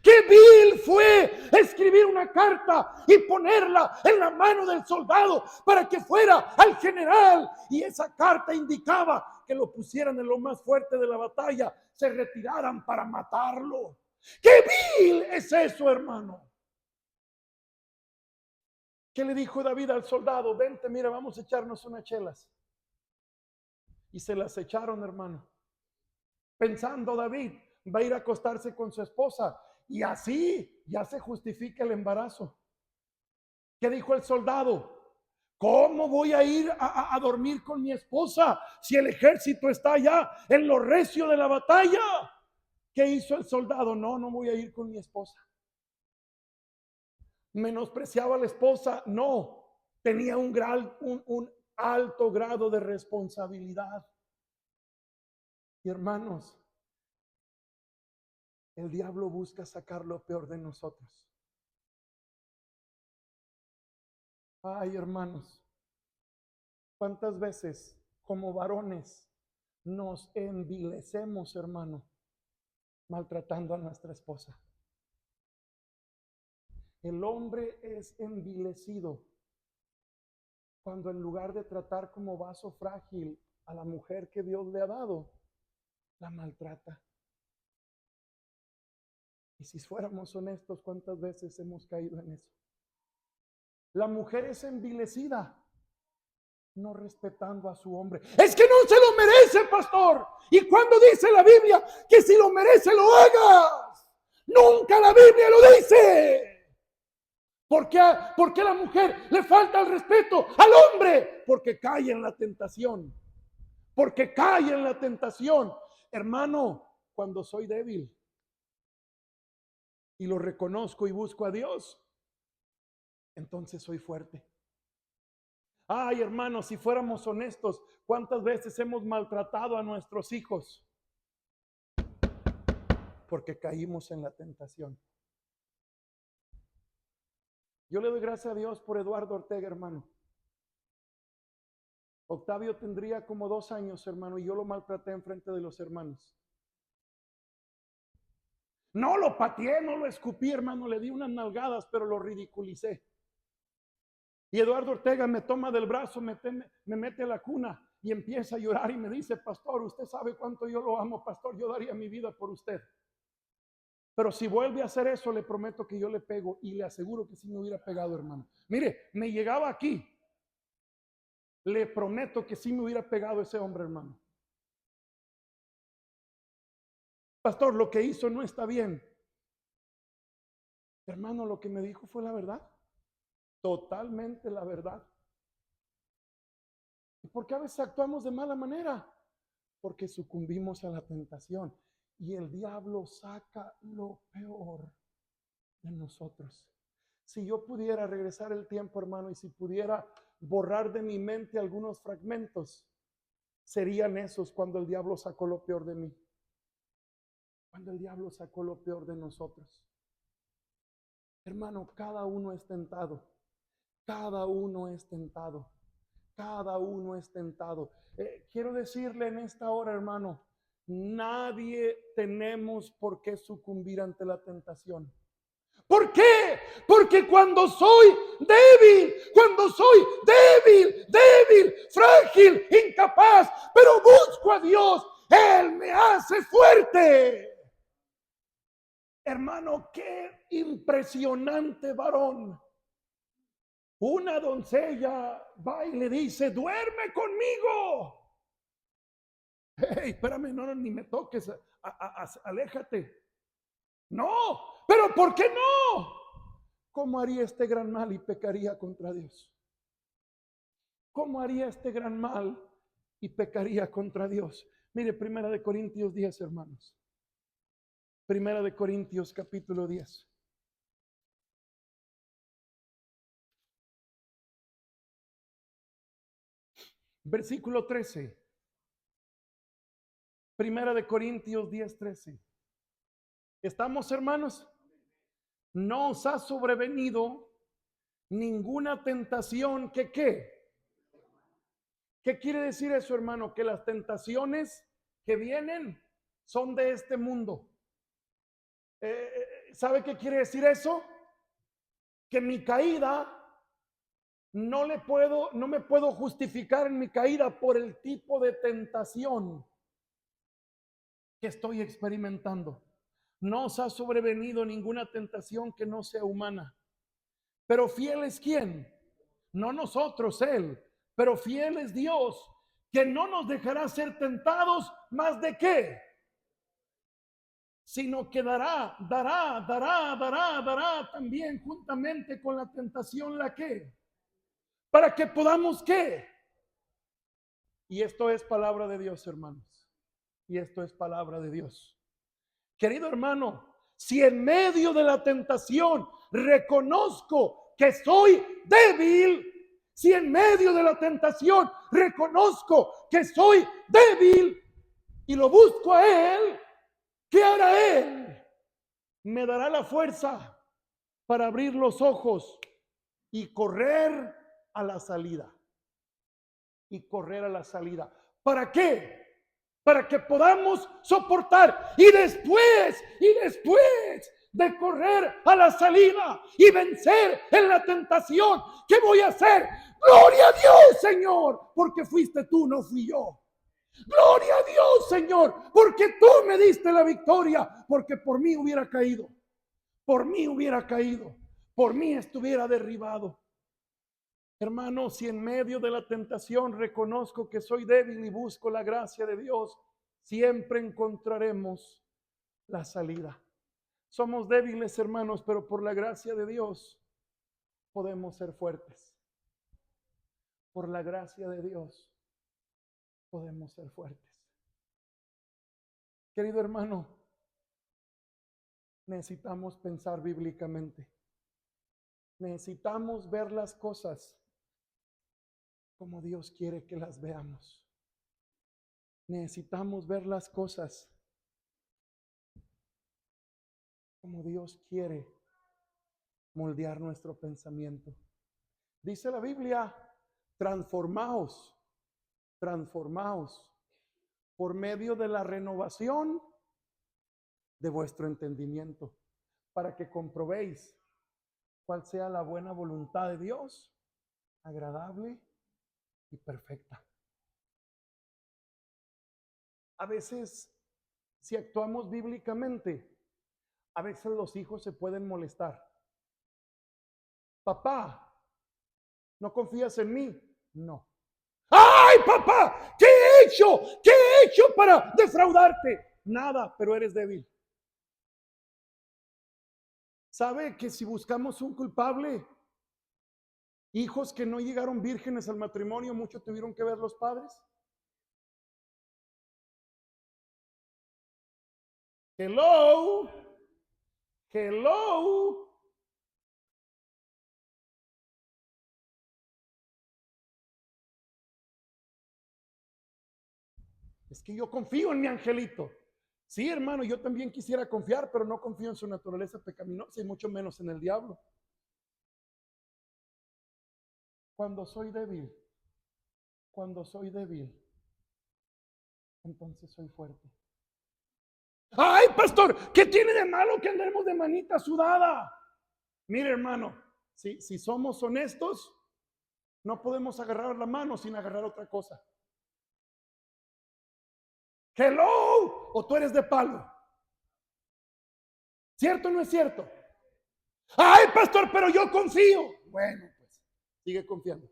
Qué vil fue escribir una carta y ponerla en la mano del soldado para que fuera al general, y esa carta indicaba que lo pusieran en lo más fuerte de la batalla, se retiraran para matarlo. Qué vil es eso, hermano. ¿Qué le dijo David al soldado? Vente, mira, vamos a echarnos unas chelas. Y se las echaron, hermano, pensando David va a ir a acostarse con su esposa y así ya se justifica el embarazo. ¿Qué dijo el soldado? ¿Cómo voy a ir a dormir con mi esposa si el ejército está allá en lo recio de la batalla? ¿Qué hizo el soldado? No voy a ir con mi esposa. ¿Menospreciaba a la esposa? No, tenía un alto grado de responsabilidad. Y hermanos, el diablo busca sacar lo peor de nosotros. Ay, hermanos, ¿cuántas veces como varones nos envilecemos, hermano, maltratando a nuestra esposa? El hombre es envilecido cuando en lugar de tratar como vaso frágil a la mujer que Dios le ha dado, la maltrata. Y si fuéramos honestos, ¿cuántas veces hemos caído en eso? La mujer es envilecida, no respetando a su hombre. Es que no se lo merece, pastor. ¿Y cuando dice la Biblia que si lo merece lo hagas? Nunca la Biblia lo dice. ¿Por qué la mujer le falta el respeto al hombre? Porque cae en la tentación. Porque cae en la tentación. Hermano, cuando soy débil y lo reconozco y busco a Dios, entonces soy fuerte. Ay, hermanos, si fuéramos honestos, ¿cuántas veces hemos maltratado a nuestros hijos? Porque caímos en la tentación. Yo le doy gracias a Dios por Eduardo Ortega, hermano. Octavio tendría como 2 años, hermano, y yo lo maltraté en frente de los hermanos. No lo pateé, no lo escupí, hermano, le di unas nalgadas, pero lo ridiculicé. Y Eduardo Ortega me toma del brazo, me mete a la cuna y empieza a llorar y me dice, pastor, usted sabe cuánto yo lo amo, pastor, yo daría mi vida por usted. Pero si vuelve a hacer eso, le prometo que yo le pego, y le aseguro que si me hubiera pegado, hermano. Mire, me llegaba aquí. Le prometo que sí me hubiera pegado ese hombre, hermano. Pastor, lo que hizo no está bien. Hermano, lo que me dijo fue la verdad. Totalmente la verdad. ¿Y por qué a veces actuamos de mala manera? Porque sucumbimos a la tentación. Y el diablo saca lo peor de nosotros. Si yo pudiera regresar el tiempo, hermano, y si pudiera borrar de mi mente algunos fragmentos, serían esos cuando el diablo sacó lo peor de mí. Cuando el diablo sacó lo peor de nosotros. Hermano, cada uno es tentado. Cada uno es tentado. Cada uno es tentado. Quiero decirle en esta hora, hermano, nadie tenemos por qué sucumbir ante la tentación. ¿Por qué? Porque cuando soy débil, frágil, incapaz, pero busco a Dios, Él me hace fuerte. Hermano, qué impresionante varón. Una doncella va y le dice, duerme conmigo. Hey, espérame, no, ni me toques, aléjate. No, pero ¿por qué no? ¿Cómo haría este gran mal y pecaría contra Dios? ¿Cómo haría este gran mal y pecaría contra Dios? Mire, Primera de Corintios 10, hermanos. Primera de Corintios capítulo 10. Versículo 13. Primera de Corintios 10, 13. ¿Estamos, hermanos? No os ha sobrevenido ninguna tentación que ¿qué? ¿Qué quiere decir eso, hermano? Que las tentaciones que vienen son de este mundo. ¿Sabe qué quiere decir eso? Que mi caída no me puedo justificar en mi caída por el tipo de tentación que estoy experimentando. No os ha sobrevenido ninguna tentación que no sea humana. Pero fiel es quién, no nosotros, Él, pero fiel es Dios, que no nos dejará ser tentados más de qué, sino que dará también juntamente con la tentación la que, para que podamos qué. Y esto es palabra de Dios, hermanos. Y esto es palabra de Dios. Querido hermano, si en medio de la tentación reconozco que soy débil, si en medio de la tentación reconozco que soy débil y lo busco a Él, ¿qué hará Él? Me dará la fuerza para abrir los ojos y correr a la salida. Y correr a la salida. ¿Para qué? Para que podamos soportar y después de correr a la salida y vencer en la tentación, ¿qué voy a hacer? Gloria a Dios, Señor, porque fuiste tú, no fui yo. Gloria a Dios, Señor, porque tú me diste la victoria, porque por mí hubiera caído, por mí estuviera derribado. Hermanos, si en medio de la tentación reconozco que soy débil y busco la gracia de Dios, siempre encontraremos la salida. Somos débiles, hermanos, pero por la gracia de Dios podemos ser fuertes. Por la gracia de Dios podemos ser fuertes. Querido hermano, necesitamos pensar bíblicamente. Necesitamos ver las cosas como Dios quiere que las veamos. Necesitamos ver las cosas como Dios quiere moldear nuestro pensamiento. Dice la Biblia, transformaos por medio de la renovación de vuestro entendimiento, para que comprobéis cuál sea la buena voluntad de Dios, agradable y perfecta. A veces, si actuamos bíblicamente, a veces los hijos se pueden molestar. Papá, ¿no confías en mí? No. ¡Ay, papá! ¿Qué he hecho? ¿Qué he hecho para defraudarte? Nada, pero eres débil. ¿Sabe que si buscamos un culpable, hijos que no llegaron vírgenes al matrimonio, mucho tuvieron que ver los padres? Hello. Es que yo confío en mi angelito. Sí, hermano, yo también quisiera confiar, pero no confío en su naturaleza pecaminosa y mucho menos en el diablo. Cuando soy débil, entonces soy fuerte. Ay, pastor, ¿qué tiene de malo que andemos de manita sudada? Mire, hermano, si somos honestos, no podemos agarrar la mano sin agarrar otra cosa. Hello, o tú eres de palo. ¿Cierto o no es cierto? Ay, pastor, pero yo confío. Bueno, pues sigue confiando.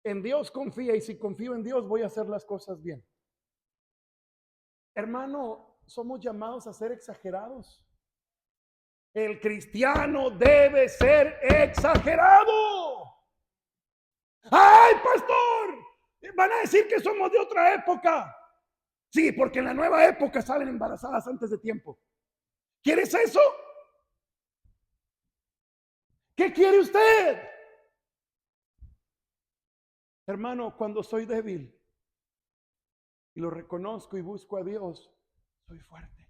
En Dios confía, y si confío en Dios voy a hacer las cosas bien. Hermano, somos llamados a ser exagerados. El cristiano debe ser exagerado. ¡Ay, pastor! Van a decir que somos de otra época. Sí, porque en la nueva época salen embarazadas antes de tiempo. ¿Quieres eso? ¿Qué quiere usted? Hermano, cuando soy débil y lo reconozco y busco a Dios, soy fuerte.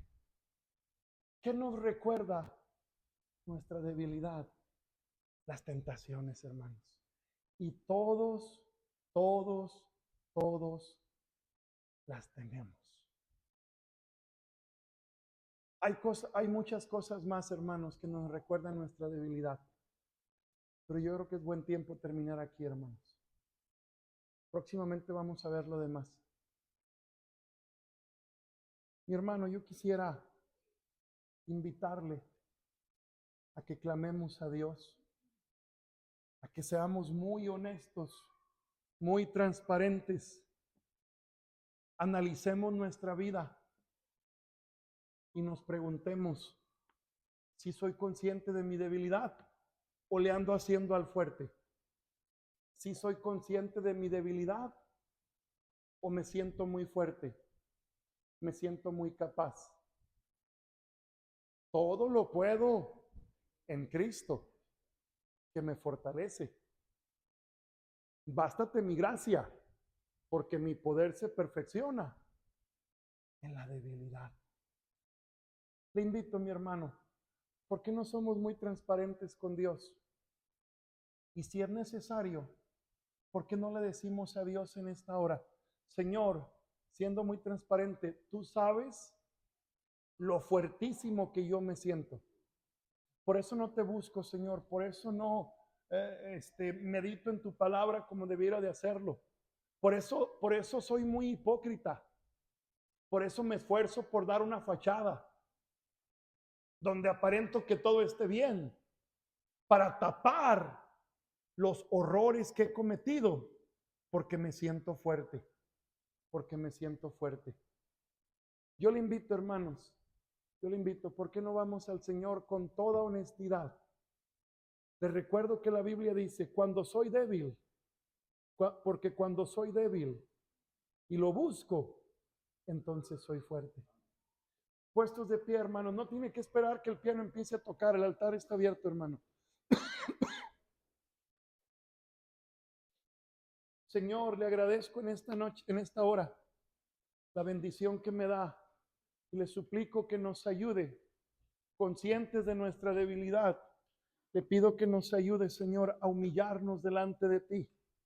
¿Qué nos recuerda nuestra debilidad? Las tentaciones, hermanos. Y todos las tenemos. Hay muchas cosas más, hermanos, que nos recuerdan nuestra debilidad. Pero yo creo que es buen tiempo terminar aquí, hermanos. Próximamente vamos a ver lo demás. Mi hermano, yo quisiera invitarle a que clamemos a Dios, a que seamos muy honestos, muy transparentes, analicemos nuestra vida y nos preguntemos si soy consciente de mi debilidad o le ando haciendo al fuerte. Si soy consciente de mi debilidad o me siento muy fuerte, me siento muy capaz. Todo lo puedo en Cristo, que me fortalece. Bástate mi gracia, porque mi poder se perfecciona en la debilidad. Le invito, mi hermano, ¿por qué no somos muy transparentes con Dios? Y si es necesario, ¿por qué no le decimos a Dios en esta hora? Señor, siendo muy transparente, tú sabes lo fuertísimo que yo me siento. Por eso no te busco, Señor. Por eso no medito en tu palabra como debiera de hacerlo. Por eso soy muy hipócrita. Por eso me esfuerzo por dar una fachada donde aparento que todo esté bien, para tapar los horrores que he cometido, porque me siento fuerte, porque me siento fuerte. Yo le invito, hermanos, yo le invito, ¿por qué no vamos al Señor con toda honestidad? Les recuerdo que la Biblia dice, cuando soy débil, porque cuando soy débil y lo busco, entonces soy fuerte. Puestos de pie, hermanos, no tiene que esperar que el piano empiece a tocar, el altar está abierto, hermano. Señor, le agradezco en esta noche, en esta hora, la bendición que me da y le suplico que nos ayude, conscientes de nuestra debilidad. Le pido que nos ayude, Señor, a humillarnos delante de ti,